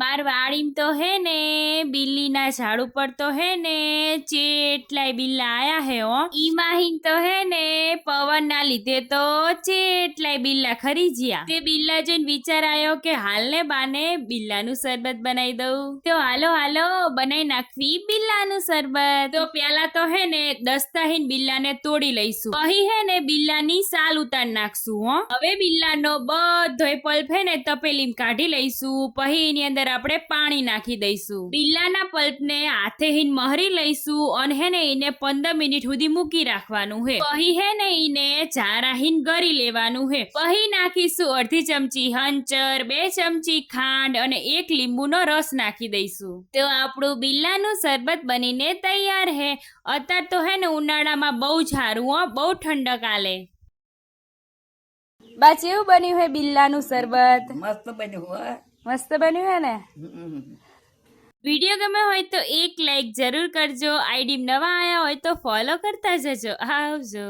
માર વાડીમ તો હે ને બિલ્લીના ઝાડ ઉપર તો હે ને ચેટલાય બિલ્લા આયા હે હો. ઈ માહીન તો હે ને પવન ના લીધે તો ચેટલાય બિલ્લા ખરી જ્યા. તે બિલ્લા જોઈને વિચાર આયો કે હાલ ને બાને બિલ્લાનું શરબત બનાવી દઉં. તો હાલો હાલો બનાવી નાખવી બિલ્લાનું શરબત. તો પેલા તો હે ને દસ્તાહીન બિલ્લાને તોડી લઈશું. પછી હે ને બિલ્લાની સાલ ઉતાર નાખશું હો. હવે બિલ્લાનો બધોય પલ્પ હે ને તપેલીમ કાઢી લઈશું. પછી એની અંદર આપણે પાણી નાખી દઈશું. બિલ્લાના પલ્પને હાથે હીન મહરી લઈશું અને હે ને એને 15 મિનિટ સુધી મૂકી રાખવાનું હે. પછી હે ને એને ચારાહીન ગરી લેવાનું હે. પછી નાખીશું અડધી ચમચી હંચર, 2 ચમચી ખાંડ અને 1 લીંબુનો રસ નાખી દઈશું. તો આપણું બિલ્લાનું શરબત બનીને તૈયાર હે. અત્યારે તો હે ને ઉનાળામાં બહુ જ સારું હો, બહુ ઠંડક આલે. બા કેવું બન્યું હે બિલ્લાનું શરબત? મસ્ત બન્યું હો. મસ્ત બન્યું હે ને? વિડીયો ગમે હોય તો એક લાઈક જરૂર કરજો. આઈડી નવા આયા હોય તો ફોલો કરતા જજો. આવજો.